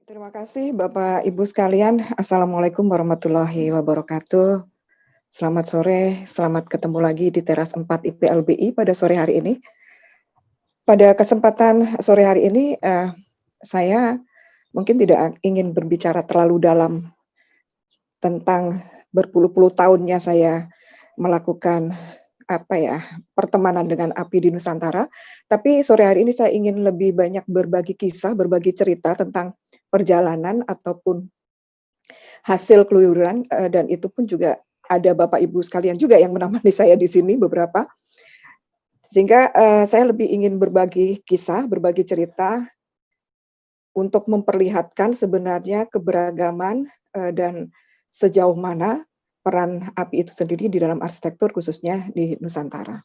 Terima kasih Bapak Ibu sekalian. Assalamualaikum warahmatullahi wabarakatuh. Selamat sore, selamat ketemu lagi di teras 4 IPLBI pada sore hari ini. Pada kesempatan sore hari ini, saya mungkin tidak ingin berbicara terlalu dalam tentang berpuluh-puluh tahunnya saya melakukan pertemanan dengan API di Nusantara. Tapi sore hari ini saya ingin lebih banyak berbagi kisah, berbagi cerita tentang perjalanan ataupun hasil keluyuran, dan itu pun juga ada Bapak Ibu sekalian juga yang menemani saya di sini beberapa. Sehingga, saya lebih ingin berbagi kisah, berbagi cerita untuk memperlihatkan sebenarnya keberagaman, dan sejauh mana peran API itu sendiri di dalam arsitektur khususnya di Nusantara.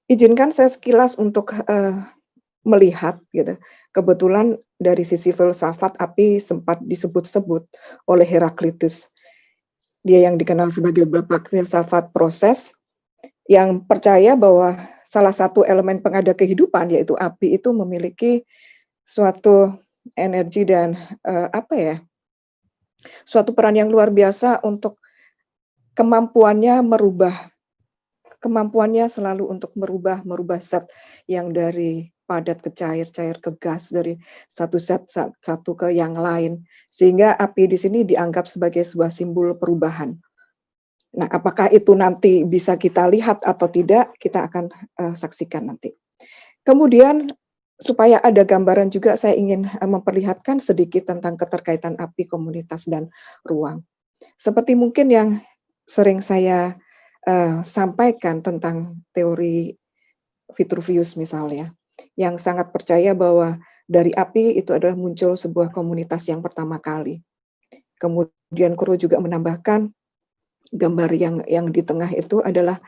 Izinkan saya sekilas untuk, melihat gitu. Kebetulan dari sisi filsafat API sempat disebut-sebut oleh Heraklitus. Dia yang dikenal sebagai bapak filsafat proses, yang percaya bahwa salah satu elemen pengada kehidupan, yaitu api, itu memiliki suatu energi dan, suatu peran yang luar biasa untuk kemampuannya selalu untuk merubah zat yang dari padat ke cair, cair ke gas, dari satu zat satu ke yang lain. Sehingga api di sini dianggap sebagai sebuah simbol perubahan. Nah, apakah itu nanti bisa kita lihat atau tidak, kita akan, saksikan nanti. Kemudian, supaya ada gambaran juga saya ingin, memperlihatkan sedikit tentang keterkaitan api, komunitas, dan ruang. Seperti mungkin yang sering saya, sampaikan tentang teori Vitruvius misalnya, yang sangat percaya bahwa dari api itu adalah muncul sebuah komunitas yang pertama kali. Kemudian Kuro juga menambahkan gambar yang di tengah itu adalah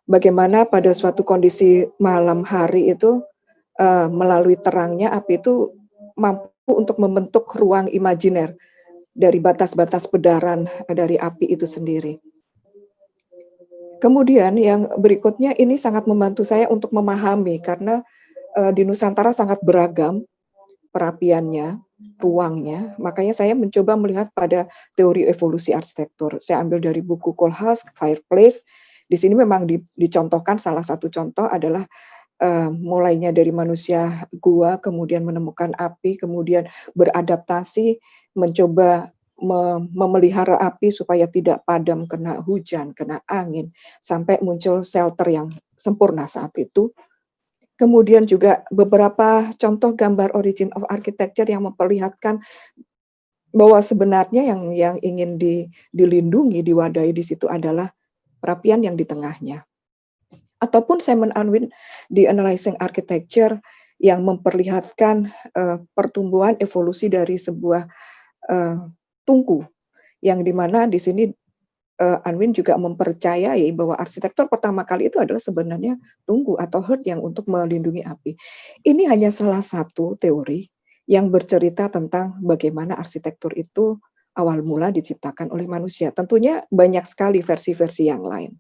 bagaimana pada suatu kondisi malam hari itu, melalui terangnya api itu mampu untuk membentuk ruang imajiner dari batas-batas pedaran dari api itu sendiri. Kemudian yang berikutnya ini sangat membantu saya untuk memahami karena, di Nusantara sangat beragam perapiannya, ruangnya, makanya saya mencoba melihat pada teori evolusi arsitektur. Saya ambil dari buku Kohlhaas, Fireplace. Di sini memang dicontohkan salah satu contoh adalah, mulainya dari manusia gua, kemudian menemukan api, kemudian beradaptasi, mencoba memelihara api supaya tidak padam kena hujan, kena angin, sampai muncul shelter yang sempurna saat itu. Kemudian juga beberapa contoh gambar origin of architecture yang memperlihatkan bahwa sebenarnya yang ingin dilindungi, diwadahi di situ adalah perapian yang di tengahnya. Ataupun Simon Unwin di Analyzing Architecture yang memperlihatkan, pertumbuhan evolusi dari sebuah, tungku, yang di mana di sini Unwin juga mempercayai bahwa arsitektur pertama kali itu adalah sebenarnya tungku atau hearth yang untuk melindungi api. Ini hanya salah satu teori yang bercerita tentang bagaimana arsitektur itu awal mula diciptakan oleh manusia. Tentunya banyak sekali versi-versi yang lain.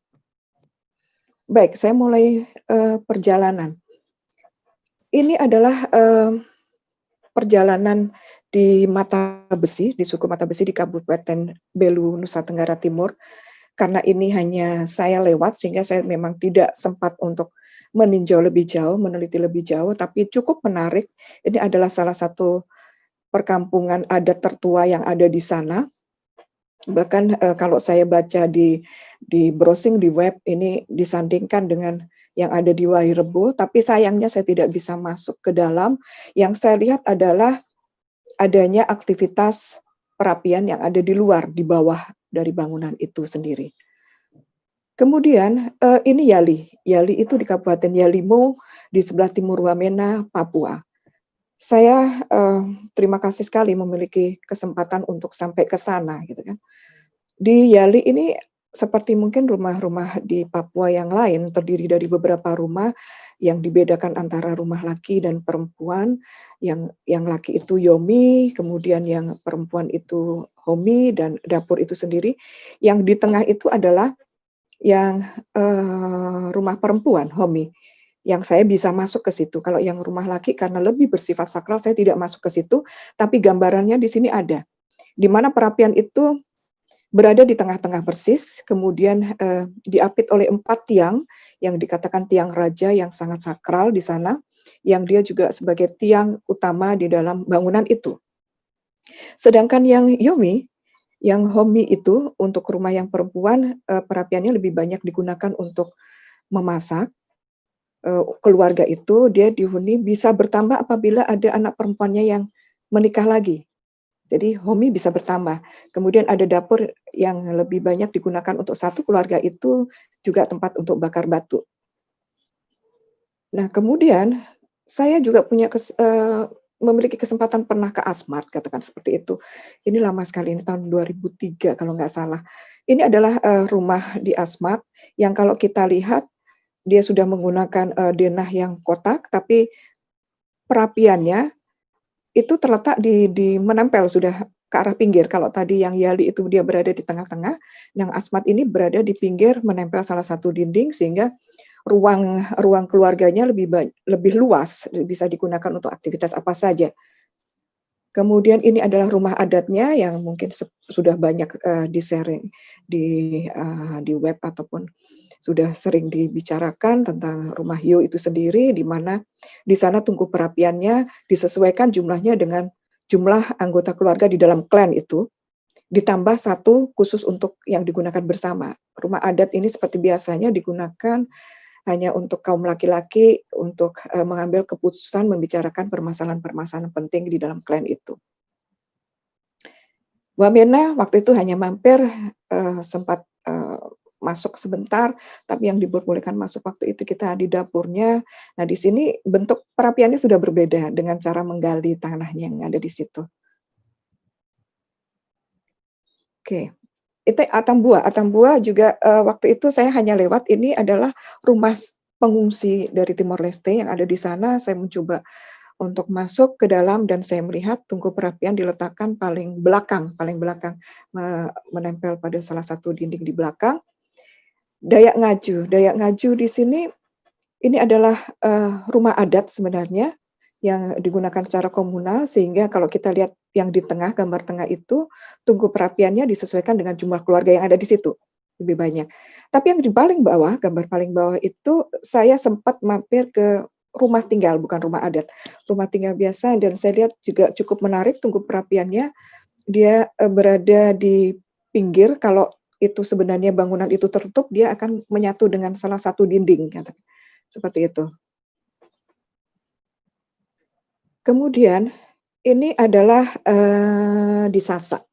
Baik, saya mulai, perjalanan. Ini adalah, perjalanan di Mata Besi, di suku Mata Besi di Kabupaten Belu, Nusa Tenggara Timur. Karena ini hanya saya lewat sehingga saya memang tidak sempat untuk meninjau lebih jauh, meneliti lebih jauh, tapi cukup menarik. Ini adalah salah satu perkampungan adat tertua yang ada di sana. Bahkan, kalau saya baca di browsing di web ini disandingkan dengan yang ada di Wairebo, tapi sayangnya saya tidak bisa masuk ke dalam. Yang saya lihat adalah adanya aktivitas perapian yang ada di luar, di bawah dari bangunan itu sendiri. Kemudian, ini Yali. Yali itu di Kabupaten Yalimo, di sebelah timur Wamena, Papua. Saya, terima kasih sekali memiliki kesempatan untuk sampai ke sana gitu kan. Di Yali ini seperti mungkin rumah-rumah di Papua yang lain, terdiri dari beberapa rumah yang dibedakan antara rumah laki dan perempuan. Yang laki itu Yomi, kemudian yang perempuan itu Homi, dan dapur itu sendiri. Yang di tengah itu adalah yang, rumah perempuan, Homi. yang saya bisa masuk ke situ. Kalau yang rumah laki karena lebih bersifat sakral, saya tidak masuk ke situ, tapi gambarannya di sini ada. Di mana perapian itu berada di tengah-tengah persis, kemudian diapit oleh 4 tiang yang dikatakan tiang raja yang sangat sakral di sana, yang dia juga sebagai tiang utama di dalam bangunan itu. Sedangkan yang Yomi, yang Homi itu untuk rumah yang perempuan, perapiannya lebih banyak digunakan untuk memasak. Keluarga itu dia dihuni bisa bertambah apabila ada anak perempuannya yang menikah lagi. Jadi Homi bisa bertambah. Kemudian ada dapur yang lebih banyak digunakan untuk satu keluarga itu juga tempat untuk bakar batu. Nah, kemudian saya juga memiliki kesempatan pernah ke Asmat, katakan seperti itu. Ini lama sekali, ini tahun 2003 kalau nggak salah. Ini adalah, rumah di Asmat yang kalau kita lihat dia sudah menggunakan, denah yang kotak, tapi perapiannya itu terletak di menempel sudah ke arah pinggir. Kalau tadi yang Yali itu dia berada di tengah-tengah, yang Asmat ini berada di pinggir menempel salah satu dinding sehingga ruang ruang keluarganya lebih luas, bisa digunakan untuk aktivitas apa saja. Kemudian ini adalah rumah adatnya yang mungkin sudah banyak, di-sharing di web ataupun sudah sering dibicarakan tentang rumah Hiyo itu sendiri, di mana di sana tungku perapiannya disesuaikan jumlahnya dengan jumlah anggota keluarga di dalam klan itu, ditambah satu khusus untuk yang digunakan bersama. Rumah adat ini seperti biasanya digunakan hanya untuk kaum laki-laki untuk, mengambil keputusan membicarakan permasalahan-permasalahan penting di dalam klan itu. Wamena waktu itu hanya mampir, sempat, masuk sebentar, tapi yang diperbolehkan masuk waktu itu kita di dapurnya. Nah, di sini bentuk perapiannya sudah berbeda dengan cara menggali tanahnya yang ada di situ. Oke. Itu Atambua. Atambua juga, waktu itu saya hanya lewat, ini adalah rumah pengungsi dari Timor Leste yang ada di sana. Saya mencoba untuk masuk ke dalam dan saya melihat tungku perapian diletakkan paling belakang, menempel pada salah satu dinding di belakang. Dayak Ngaju di sini, ini adalah, rumah adat sebenarnya yang digunakan secara komunal sehingga kalau kita lihat yang di tengah, gambar tengah itu, tungku perapiannya disesuaikan dengan jumlah keluarga yang ada di situ, lebih banyak. Tapi yang di paling bawah, gambar paling bawah itu saya sempat mampir ke rumah tinggal, bukan rumah adat, rumah tinggal biasa dan saya lihat juga cukup menarik tungku perapiannya. Dia, berada di pinggir, kalau itu sebenarnya bangunan itu tertutup, dia akan menyatu dengan salah satu dinding, seperti itu. Kemudian ini adalah, di Sasak.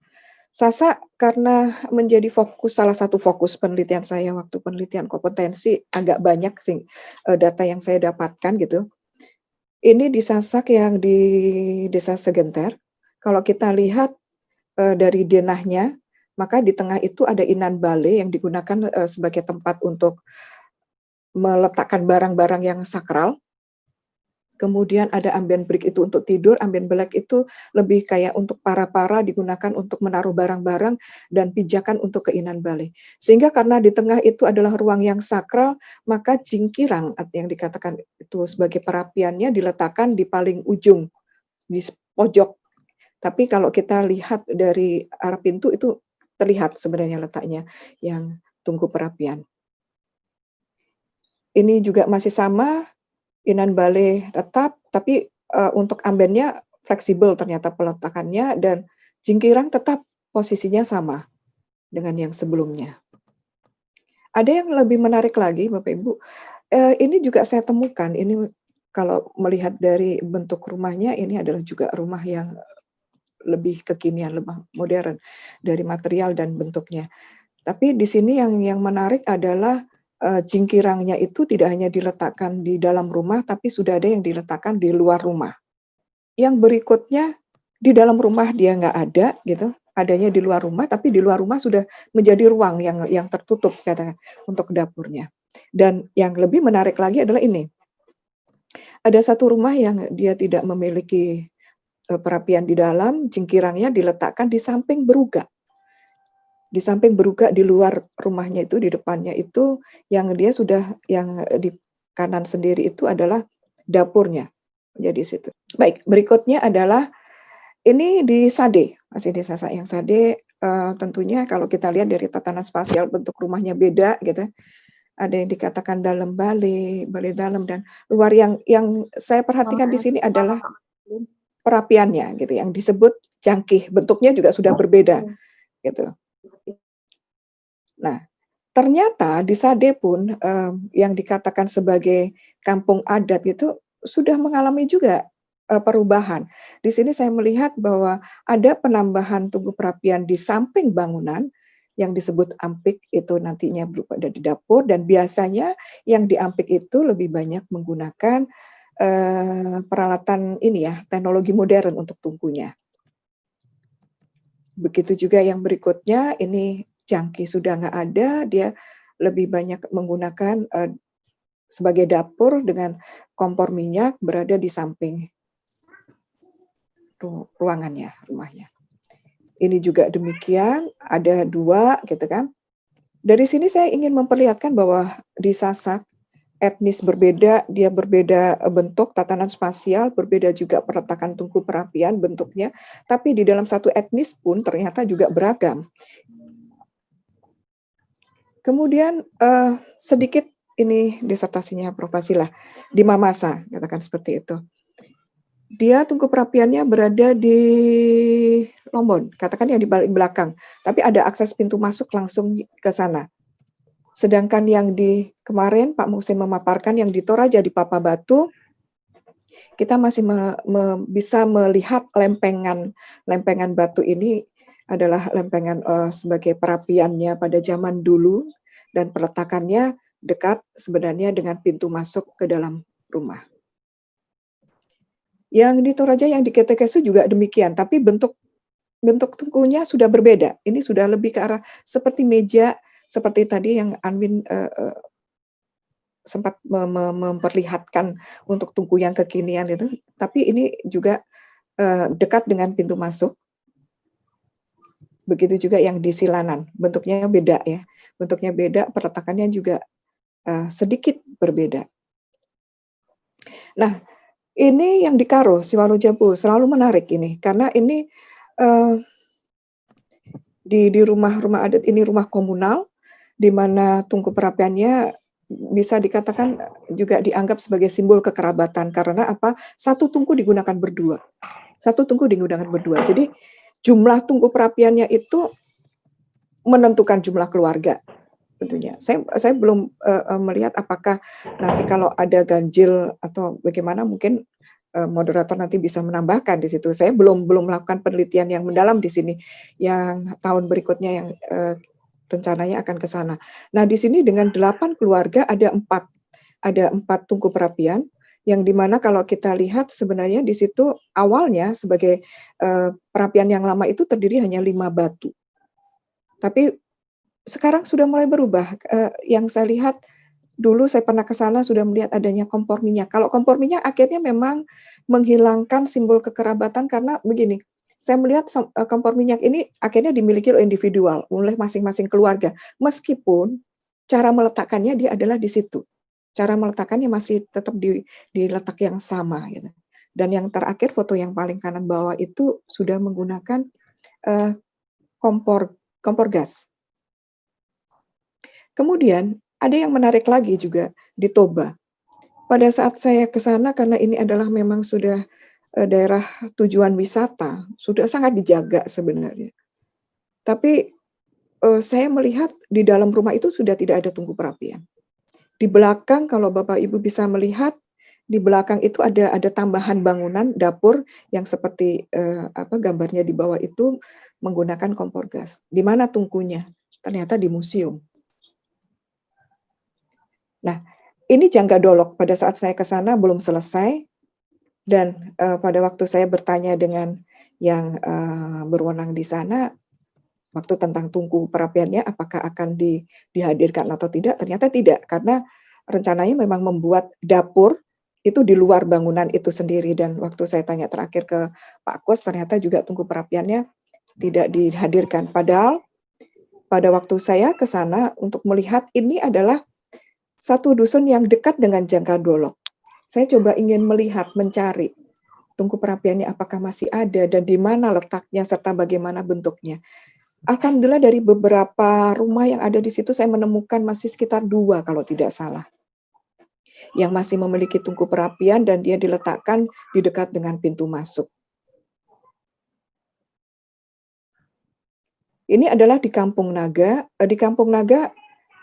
Sasak karena menjadi salah satu fokus penelitian saya waktu penelitian kompetensi agak banyak sih, data yang saya dapatkan gitu. Ini di Sasak yang di Desa Segenter, kalau kita lihat, dari denahnya, maka di tengah itu ada Inan Bale yang digunakan, sebagai tempat untuk meletakkan barang-barang yang sakral. Kemudian ada ambien brick itu untuk tidur, ambien black itu lebih kayak untuk para-para digunakan untuk menaruh barang-barang dan pijakan untuk ke Inan Bale. Sehingga karena di tengah itu adalah ruang yang sakral, maka jingkirang yang dikatakan itu sebagai perapiannya diletakkan di paling ujung, di pojok. Tapi kalau kita lihat dari arah pintu itu terlihat sebenarnya letaknya yang tungku perapian. Ini juga masih sama, Inan Bale tetap, tapi, untuk ambennya fleksibel ternyata peletakannya dan jingkiran tetap posisinya sama dengan yang sebelumnya. Ada yang lebih menarik lagi Bapak Ibu, ini juga saya temukan, ini kalau melihat dari bentuk rumahnya, ini adalah juga rumah yang lebih kekinian, lebih modern dari material dan bentuknya. Tapi di sini yang menarik adalah, jingkirangnya itu tidak hanya diletakkan di dalam rumah, tapi sudah ada yang diletakkan di luar rumah. Yang berikutnya, di dalam rumah dia nggak ada gitu, adanya di luar rumah, tapi di luar rumah sudah menjadi ruang yang tertutup katakan untuk dapurnya. Dan yang lebih menarik lagi adalah ini, ada satu rumah yang dia tidak memiliki, perapian di dalam, jingkirangnya diletakkan di samping berugak. Di samping berugak di luar rumahnya itu, di depannya itu, yang dia sudah yang kanan sendiri itu adalah dapurnya. Jadi situ. Baik, berikutnya adalah ini di Sade, masih di Sasak yang Sade. Tentunya kalau kita lihat dari tatanan spasial bentuk rumahnya beda gitu. Ada yang dikatakan dalam bale, bale dalam dan luar. Yang saya perhatikan di sini adalah perapiannya gitu, yang disebut jangkih. Bentuknya juga sudah berbeda gitu. Nah, ternyata di Sade pun yang dikatakan sebagai kampung adat itu sudah mengalami juga perubahan. Di sini saya melihat bahwa ada penambahan tungku perapian di samping bangunan yang disebut ampik, itu nantinya berupa ada di dapur, dan biasanya yang di ampik itu lebih banyak menggunakan peralatan ini ya, teknologi modern untuk tungkunya. Begitu juga yang berikutnya, ini jangki sudah nggak ada, dia lebih banyak menggunakan sebagai dapur dengan kompor minyak berada di samping ruangannya, rumahnya. Ini juga demikian, ada 2 gitu kan. Dari sini saya ingin memperlihatkan bahwa di Sasak etnis berbeda, dia berbeda bentuk, tatanan spasial, berbeda juga peletakan tungku perapian bentuknya, tapi di dalam satu etnis pun ternyata juga beragam. Kemudian sedikit ini disertasinya Prof. Fasilah di Mamasa, katakan seperti itu. Dia tungku perapiannya berada di Lombon, katakan yang di belakang, tapi ada akses pintu masuk langsung ke sana. Sedangkan yang di kemarin Pak Muhsin memaparkan yang di Toraja di Papa Batu, kita masih bisa melihat lempengan batu ini adalah lempengan sebagai perapiannya pada zaman dulu, dan peletakannya dekat sebenarnya dengan pintu masuk ke dalam rumah. Yang di Toraja, yang di Ketekesu juga demikian, tapi bentuk tungkunya sudah berbeda. Ini sudah lebih ke arah seperti meja, seperti tadi yang Anwin sempat memperlihatkan untuk tungku yang kekinian itu, tapi ini juga dekat dengan pintu masuk. Begitu juga yang di Silanan, bentuknya beda ya, bentuknya beda, peletakannya juga sedikit berbeda. Nah, ini yang di Karo, Siwalu Jabu, selalu menarik ini, karena ini di rumah-rumah adat ini rumah komunal, di mana tungku perapiannya bisa dikatakan juga dianggap sebagai simbol kekerabatan, karena apa? Satu tungku digunakan berdua. Jadi jumlah tungku perapiannya itu menentukan jumlah keluarga tentunya. Saya belum melihat apakah nanti kalau ada ganjil atau bagaimana, mungkin moderator nanti bisa menambahkan di situ. Saya belum melakukan penelitian yang mendalam di sini. Yang tahun berikutnya yang rencananya akan ke sana. Nah, di sini dengan 8 keluarga ada 4 tungku perapian, yang dimana kalau kita lihat sebenarnya di situ awalnya sebagai perapian yang lama itu terdiri hanya 5 batu. Tapi sekarang sudah mulai berubah. Yang saya lihat dulu saya pernah ke sana sudah melihat adanya kompor minyak. Kalau kompor minyak akhirnya memang menghilangkan simbol kekerabatan, karena begini, saya melihat kompor minyak ini akhirnya dimiliki oleh individual, oleh masing-masing keluarga. Meskipun cara meletakkannya dia adalah di situ. Cara meletakkannya masih tetap di letak yang sama gitu. Dan yang terakhir foto yang paling kanan bawah itu sudah menggunakan kompor gas. Kemudian ada yang menarik lagi juga di Toba. Pada saat saya ke sana, karena ini adalah memang sudah daerah tujuan wisata, sudah sangat dijaga sebenarnya. Tapi saya melihat di dalam rumah itu sudah tidak ada tungku perapian. Di belakang, kalau Bapak Ibu bisa melihat, di belakang itu ada tambahan bangunan dapur yang seperti gambarnya di bawah itu menggunakan kompor gas. Di mana tungkunya? Ternyata di museum. Nah, ini Jangga Dolok pada saat saya ke sana belum selesai, dan pada waktu saya bertanya dengan yang berwenang di sana waktu tentang tungku perapiannya apakah akan dihadirkan atau tidak, ternyata tidak, karena rencananya memang membuat dapur itu di luar bangunan itu sendiri. Dan waktu saya tanya terakhir ke Pak Kos, ternyata juga tungku perapiannya tidak dihadirkan. Padahal pada waktu saya ke sana untuk melihat, ini adalah satu dusun yang dekat dengan Jangka Dolok. Saya coba ingin melihat, mencari tungku perapiannya apakah masih ada dan di mana letaknya serta bagaimana bentuknya. Alhamdulillah dari beberapa rumah yang ada di situ saya menemukan masih sekitar 2 kalau tidak salah, yang masih memiliki tungku perapian dan dia diletakkan di dekat dengan pintu masuk. Ini adalah di Kampung Naga, di Kampung Naga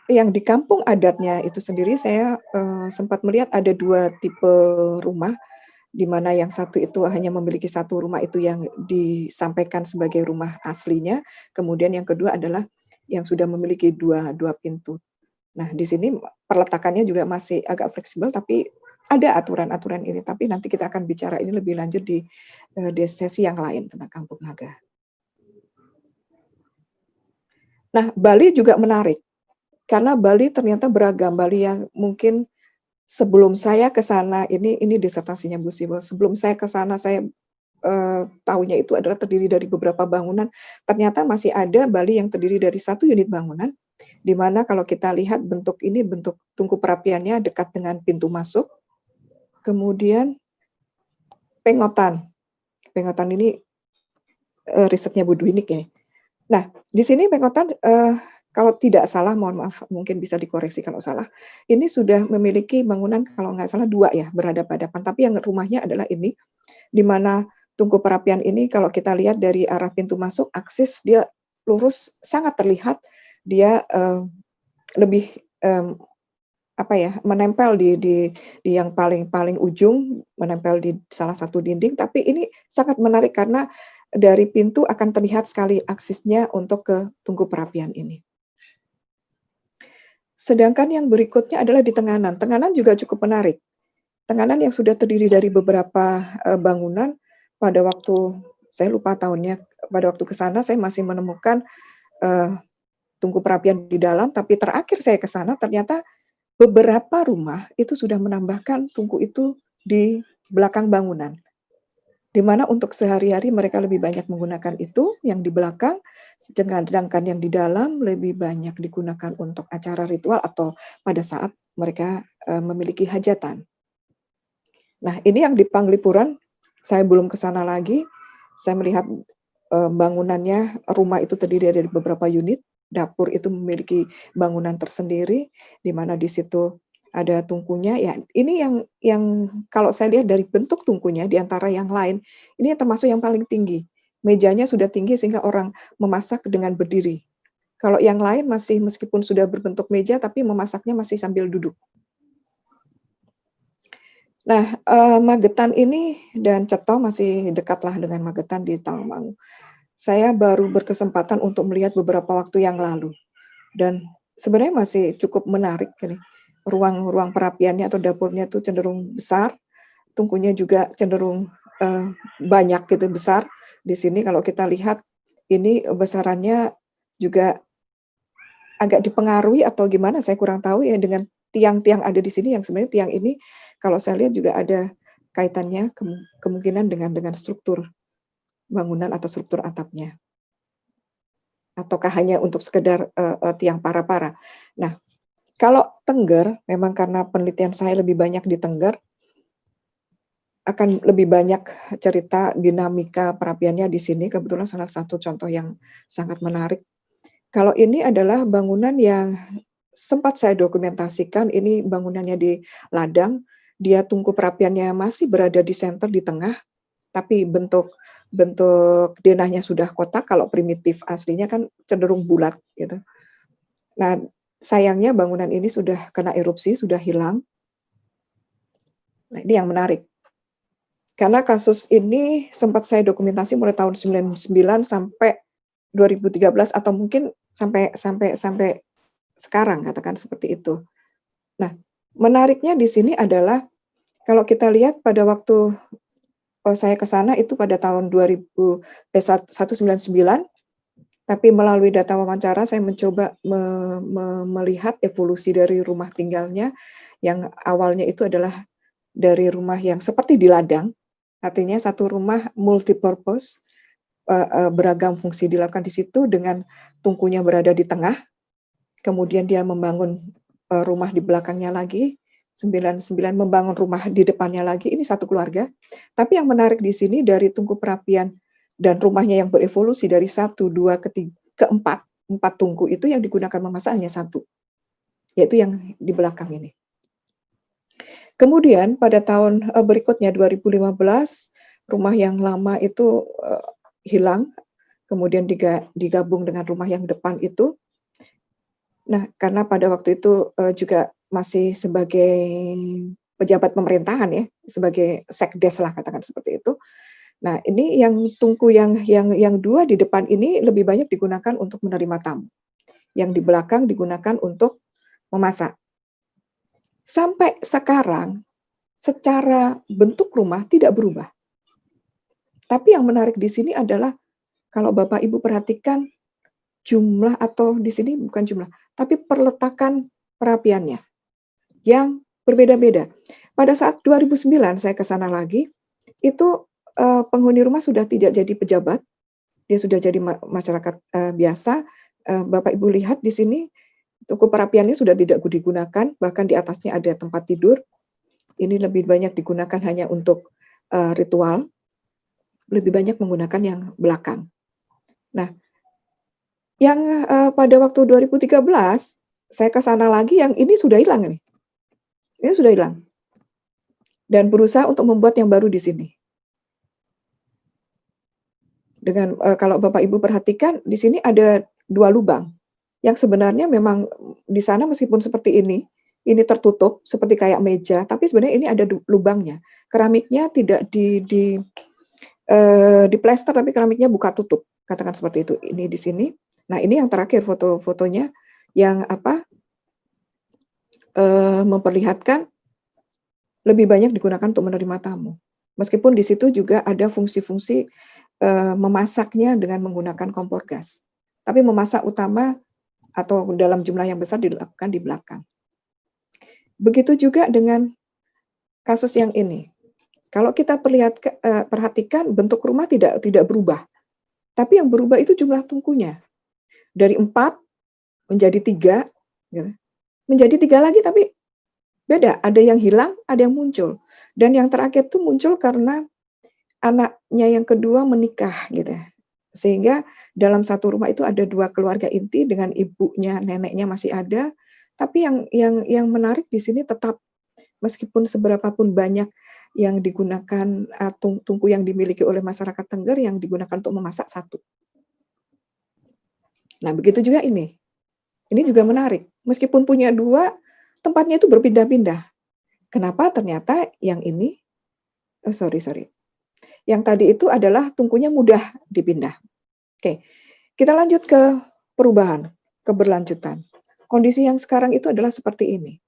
yang di kampung adatnya itu sendiri saya, sempat melihat ada 2 tipe rumah, di mana yang satu itu hanya memiliki satu rumah itu yang disampaikan sebagai rumah aslinya, kemudian yang kedua adalah yang sudah memiliki dua pintu. Nah, di sini perletakannya juga masih agak fleksibel, tapi ada aturan-aturan ini, tapi nanti kita akan bicara ini lebih lanjut di sesi yang lain tentang Kampung Naga. Nah, Bali juga menarik, karena Bali ternyata beragam. Bali yang mungkin sebelum saya ke sana, ini disertasinya Bu Sibo, sebelum saya ke sana saya tahunya itu adalah terdiri dari beberapa bangunan, ternyata masih ada Bali yang terdiri dari satu unit bangunan, di mana kalau kita lihat bentuk ini, bentuk tungku perapiannya dekat dengan pintu masuk, kemudian pengotan. Pengotan ini, risetnya Bu Dwinik ya. Nah, di sini pengotan, kalau tidak salah, mohon maaf, mungkin bisa dikoreksi kalau salah, ini sudah memiliki bangunan kalau nggak salah 2 ya, berhadapan-hadapan, tapi yang rumahnya adalah ini, di mana tungku perapian ini kalau kita lihat dari arah pintu masuk, aksis dia lurus, sangat terlihat dia, lebih, apa ya, menempel di yang paling paling ujung, menempel di salah satu dinding, tapi ini sangat menarik karena dari pintu akan terlihat sekali aksesnya untuk ke tungku perapian ini. Sedangkan yang berikutnya adalah di Tenganan. Tenganan juga cukup menarik. Tenganan yang sudah terdiri dari beberapa, bangunan, pada waktu saya lupa tahunnya, pada waktu ke sana saya masih menemukan, eee, tungku perapian di dalam, tapi terakhir saya ke sana ternyata beberapa rumah itu sudah menambahkan tungku itu di belakang bangunan. Di mana untuk sehari-hari mereka lebih banyak menggunakan itu yang di belakang, sedangkan yang di dalam lebih banyak digunakan untuk acara ritual atau pada saat mereka, memiliki hajatan. Nah, ini yang di Panglipuran, saya belum ke sana lagi, saya melihat, bangunannya, rumah itu terdiri dari beberapa unit, dapur itu memiliki bangunan tersendiri, di mana di situ ada tungkunya, ya ini yang kalau saya lihat dari bentuk tungkunya di antara yang lain, ini termasuk yang paling tinggi. Mejanya sudah tinggi sehingga orang memasak dengan berdiri. Kalau yang lain masih meskipun sudah berbentuk meja, tapi memasaknya masih sambil duduk. Nah, Magetan ini dan Cetho masih dekatlah dengan Magetan di Tawangmangu. Saya baru berkesempatan untuk melihat beberapa waktu yang lalu dan sebenarnya masih cukup menarik ini. Ruang-ruang perapiannya atau dapurnya itu cenderung besar, tungkunya juga cenderung, banyak gitu, besar. Di sini kalau kita lihat ini besarannya juga agak dipengaruhi atau gimana saya kurang tahu ya dengan tiang-tiang ada di sini yang sebenarnya tiang ini kalau saya lihat juga ada kaitannya kemungkinan dengan struktur bangunan atau struktur atapnya. Ataukah hanya untuk sekedar, tiang para-para. Nah, kalau Tengger memang karena penelitian saya lebih banyak di Tengger, akan lebih banyak cerita dinamika perapiannya di sini, kebetulan salah satu contoh yang sangat menarik. Kalau ini adalah bangunan yang sempat saya dokumentasikan, ini bangunannya di ladang, dia tungku perapiannya masih berada di senter, di tengah, tapi bentuk bentuk denahnya sudah kotak, kalau primitif aslinya kan cenderung bulat gitu. Nah, sayangnya bangunan ini sudah kena erupsi, sudah hilang. Nah, ini yang menarik. Karena kasus ini sempat saya dokumentasi mulai tahun 99 sampai 2013 atau mungkin sampai sampai sampai sekarang, katakan seperti itu. Nah, menariknya di sini adalah kalau kita lihat pada waktu, saya ke sana itu pada tahun 199, tapi melalui data wawancara saya mencoba melihat evolusi dari rumah tinggalnya, yang awalnya itu adalah dari rumah yang seperti di ladang, artinya satu rumah multipurpose, beragam fungsi dilakukan di situ dengan tungkunya berada di tengah, kemudian dia membangun rumah di belakangnya lagi, 99 membangun rumah di depannya lagi, ini satu keluarga. Tapi yang menarik di sini dari tungku perapian dan rumahnya yang berevolusi dari 1, 2, ke 4, 4 tungku itu yang digunakan memasak hanya satu, yaitu yang di belakang ini. Kemudian pada tahun, berikutnya 2015, rumah yang lama itu, hilang, kemudian digabung dengan rumah yang depan itu. Nah, karena pada waktu itu, juga masih sebagai pejabat pemerintahan ya, sebagai sekdes lah katakan seperti itu. Nah, ini yang tungku yang 2 di depan ini lebih banyak digunakan untuk menerima tamu, yang di belakang digunakan untuk memasak. Sampai sekarang, secara bentuk rumah tidak berubah. Tapi yang menarik di sini adalah kalau Bapak Ibu perhatikan jumlah atau di sini bukan jumlah, tapi perletakan perapiannya yang berbeda-beda. Pada saat 2009 saya ke sana lagi, itu, penghuni rumah sudah tidak jadi pejabat, dia sudah jadi masyarakat, biasa. Bapak Ibu lihat di sini, tungku perapiannya sudah tidak digunakan, bahkan di atasnya ada tempat tidur. Ini lebih banyak digunakan hanya untuk, ritual, lebih banyak menggunakan yang belakang. Nah, yang, pada waktu 2013, saya ke sana lagi yang ini sudah hilang ini. Ini sudah hilang. Dan berusaha untuk membuat yang baru di sini. Dengan, kalau Bapak Ibu perhatikan di sini ada 2 lubang, yang sebenarnya memang di sana meskipun seperti ini tertutup seperti kayak meja, tapi sebenarnya ini ada lubangnya. Keramiknya tidak diplester tapi keramiknya buka tutup, katakan seperti itu. Ini di sini. Nah, ini yang terakhir foto-fotonya yang apa, memperlihatkan lebih banyak digunakan untuk menerima tamu. Meskipun di situ juga ada fungsi-fungsi, memasaknya dengan menggunakan kompor gas. Tapi memasak utama atau dalam jumlah yang besar dilakukan di belakang. Begitu juga dengan kasus yang ini. Kalau kita perhatikan bentuk rumah tidak berubah, tapi yang berubah itu jumlah tungkunya. Dari 4 menjadi 3, gitu. Menjadi 3 lagi tapi beda, ada yang hilang, ada yang muncul. Dan yang terakhir tuh muncul karena anaknya yang kedua menikah gitu ya. Sehingga dalam satu rumah itu ada 2 keluarga inti dengan ibunya, neneknya masih ada. Tapi yang menarik di sini tetap meskipun seberapa pun banyak yang digunakan, tungku yang dimiliki oleh masyarakat Tengger yang digunakan untuk memasak satu. Nah, begitu juga ini. Ini juga menarik. Meskipun punya 2, tempatnya itu berpindah-pindah. Kenapa? Ternyata yang ini sorry. Yang tadi itu adalah tungkunya mudah dipindah. Oke, kita lanjut ke perubahan, keberlanjutan. Kondisi yang sekarang itu adalah seperti ini.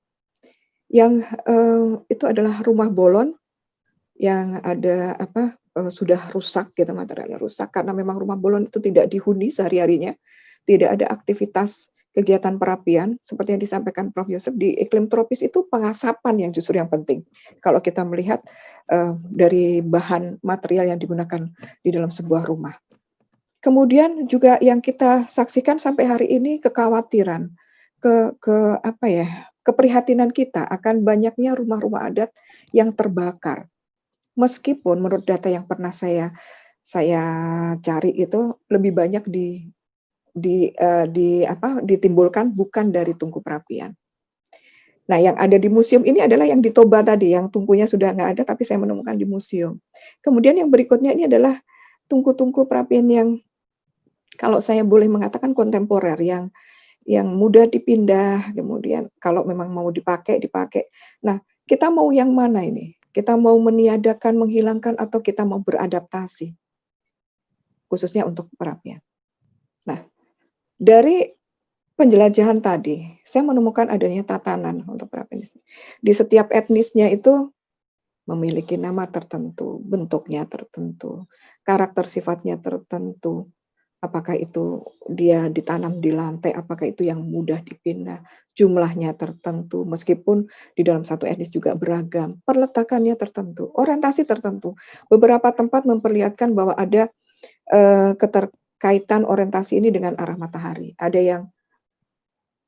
Yang, itu adalah rumah bolon yang ada sudah rusak gitu, materialnya rusak karena memang rumah bolon itu tidak dihuni sehari-harinya, tidak ada aktivitas kegiatan perapian seperti yang disampaikan Prof. Yosef di iklim tropis itu pengasapan yang justru yang penting. Kalau kita melihat, dari bahan material yang digunakan di dalam sebuah rumah. Kemudian juga yang kita saksikan sampai hari ini kekhawatiran, keprihatinan kita akan banyaknya rumah-rumah adat yang terbakar. Meskipun menurut data yang pernah saya cari itu lebih banyak ditimbulkan bukan dari tungku perapian. Nah, yang ada di museum ini adalah yang di Toba tadi, yang tungkunya sudah nggak ada tapi saya menemukan di museum. Kemudian yang berikutnya ini adalah tungku-tungku perapian yang kalau saya boleh mengatakan kontemporer, yang mudah dipindah, kemudian kalau memang mau dipakai. Nah, kita mau yang mana ini? Kita mau meniadakan, menghilangkan, atau kita mau beradaptasi? Khususnya untuk perapian. Nah, dari penjelajahan tadi, saya menemukan adanya tatanan untuk perapian. Di setiap etnisnya itu memiliki nama tertentu, bentuknya tertentu, karakter sifatnya tertentu. Apakah itu dia ditanam di lantai, apakah itu yang mudah dipindah, jumlahnya tertentu, meskipun di dalam satu etnis juga beragam, perletakannya tertentu, orientasi tertentu. Beberapa tempat memperlihatkan bahwa ada keterkaitan orientasi ini dengan arah matahari. Ada yang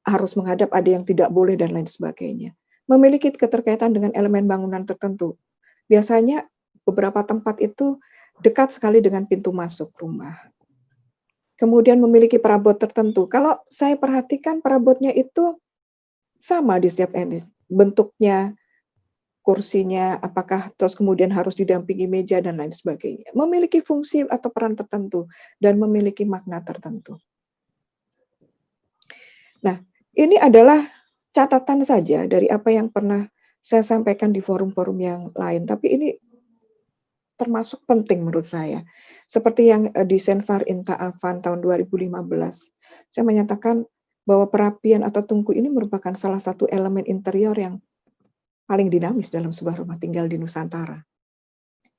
harus menghadap, ada yang tidak boleh dan lain sebagainya. Memiliki keterkaitan dengan elemen bangunan tertentu. Biasanya beberapa tempat itu dekat sekali dengan pintu masuk rumah. Kemudian memiliki perabot tertentu. Kalau saya perhatikan perabotnya itu sama di setiap unit. Bentuknya, kursinya, apakah terus kemudian harus didampingi meja dan lain sebagainya. Memiliki fungsi atau peran tertentu dan memiliki makna tertentu. Nah, ini adalah catatan saja dari apa yang pernah saya sampaikan di forum-forum yang lain, tapi ini termasuk penting menurut saya. Seperti yang di Senvar Inta Avan tahun 2015, saya menyatakan bahwa perapian atau tungku ini merupakan salah satu elemen interior yang paling dinamis dalam sebuah rumah tinggal di Nusantara.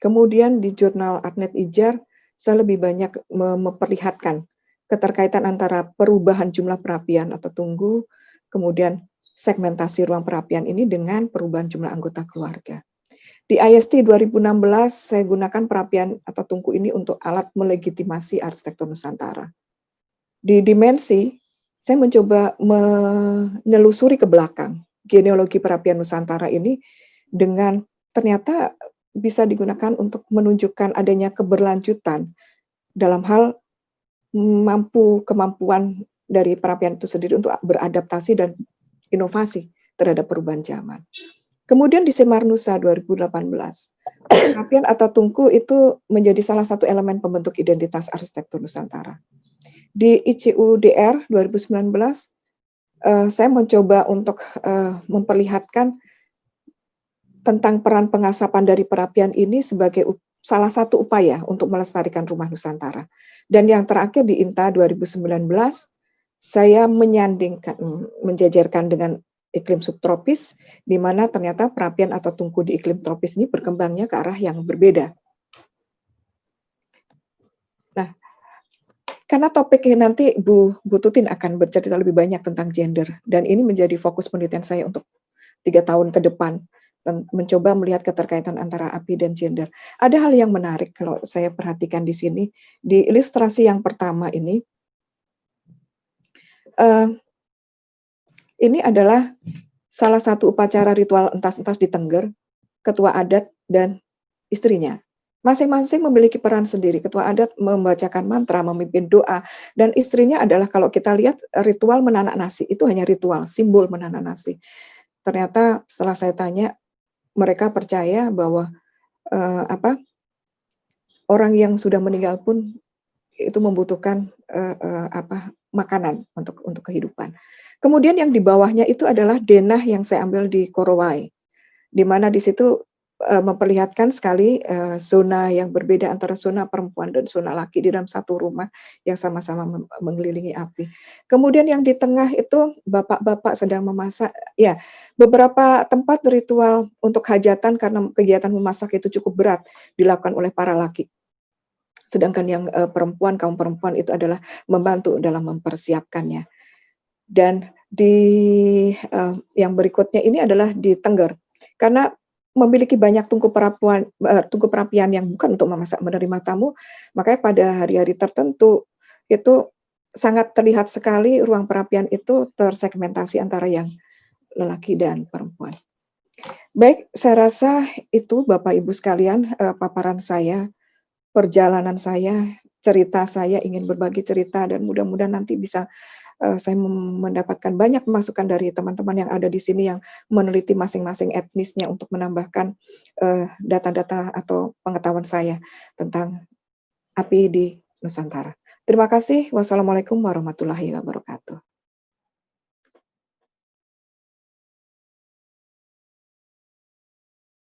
Kemudian di jurnal Adnet Ijar, saya lebih banyak memperlihatkan keterkaitan antara perubahan jumlah perapian atau tunggu, kemudian segmentasi ruang perapian ini dengan perubahan jumlah anggota keluarga. Di IST 2016, saya gunakan perapian atau tungku ini untuk alat melegitimasi arsitektur Nusantara. Di dimensi, saya mencoba menelusuri ke belakang genealogi perapian Nusantara ini dengan ternyata bisa digunakan untuk menunjukkan adanya keberlanjutan dalam hal kemampuan dari perapian itu sendiri untuk beradaptasi dan inovasi terhadap perubahan zaman. Kemudian di Semarnusa 2018, perapian atau tungku itu menjadi salah satu elemen pembentuk identitas arsitektur Nusantara. Di ICUDR 2019, saya mencoba untuk memperlihatkan tentang peran pengasapan dari perapian ini sebagai salah satu upaya untuk melestarikan rumah Nusantara. Dan yang terakhir di INTA 2019, saya menjajarkan dengan iklim subtropis, di mana ternyata perapian atau tungku di iklim tropis ini berkembangnya ke arah yang berbeda. Nah, karena topiknya nanti Bu Tutin akan bercerita lebih banyak tentang gender, dan ini menjadi fokus penelitian saya untuk 3 tahun ke depan, mencoba melihat keterkaitan antara API dan gender. Ada hal yang menarik kalau saya perhatikan di sini, di ilustrasi yang pertama ini adalah salah satu upacara ritual entas-entas di Tengger, ketua adat dan istrinya. Masing-masing memiliki peran sendiri. Ketua adat membacakan mantra, memimpin doa, dan istrinya adalah kalau kita lihat ritual menanak nasi, itu hanya ritual, simbol menanak nasi. Ternyata setelah saya tanya, mereka percaya bahwa orang yang sudah meninggal pun itu membutuhkan makanan untuk kehidupan. Kemudian yang di bawahnya itu adalah denah yang saya ambil di Korowai, di mana di situ memperlihatkan sekali zona yang berbeda antara zona perempuan dan zona laki di dalam satu rumah yang sama-sama mengelilingi api. Kemudian yang di tengah itu bapak-bapak sedang memasak. Ya, beberapa tempat ritual untuk hajatan karena kegiatan memasak itu cukup berat dilakukan oleh para laki. Sedangkan yang kaum perempuan itu adalah membantu dalam mempersiapkannya. Dan di yang berikutnya ini adalah di Tengger, karena memiliki banyak tungku perapian yang bukan untuk memasak menerima tamu, makanya pada hari-hari tertentu itu sangat terlihat sekali ruang perapian itu tersegmentasi antara yang lelaki dan perempuan. Baik, saya rasa itu Bapak Ibu sekalian paparan saya, perjalanan saya, cerita saya, ingin berbagi cerita dan mudah-mudahan nanti bisa saya mendapatkan banyak masukan dari teman-teman yang ada di sini yang meneliti masing-masing etnisnya untuk menambahkan data-data atau pengetahuan saya tentang API di Nusantara. Terima kasih. Wassalamualaikum warahmatullahi wabarakatuh.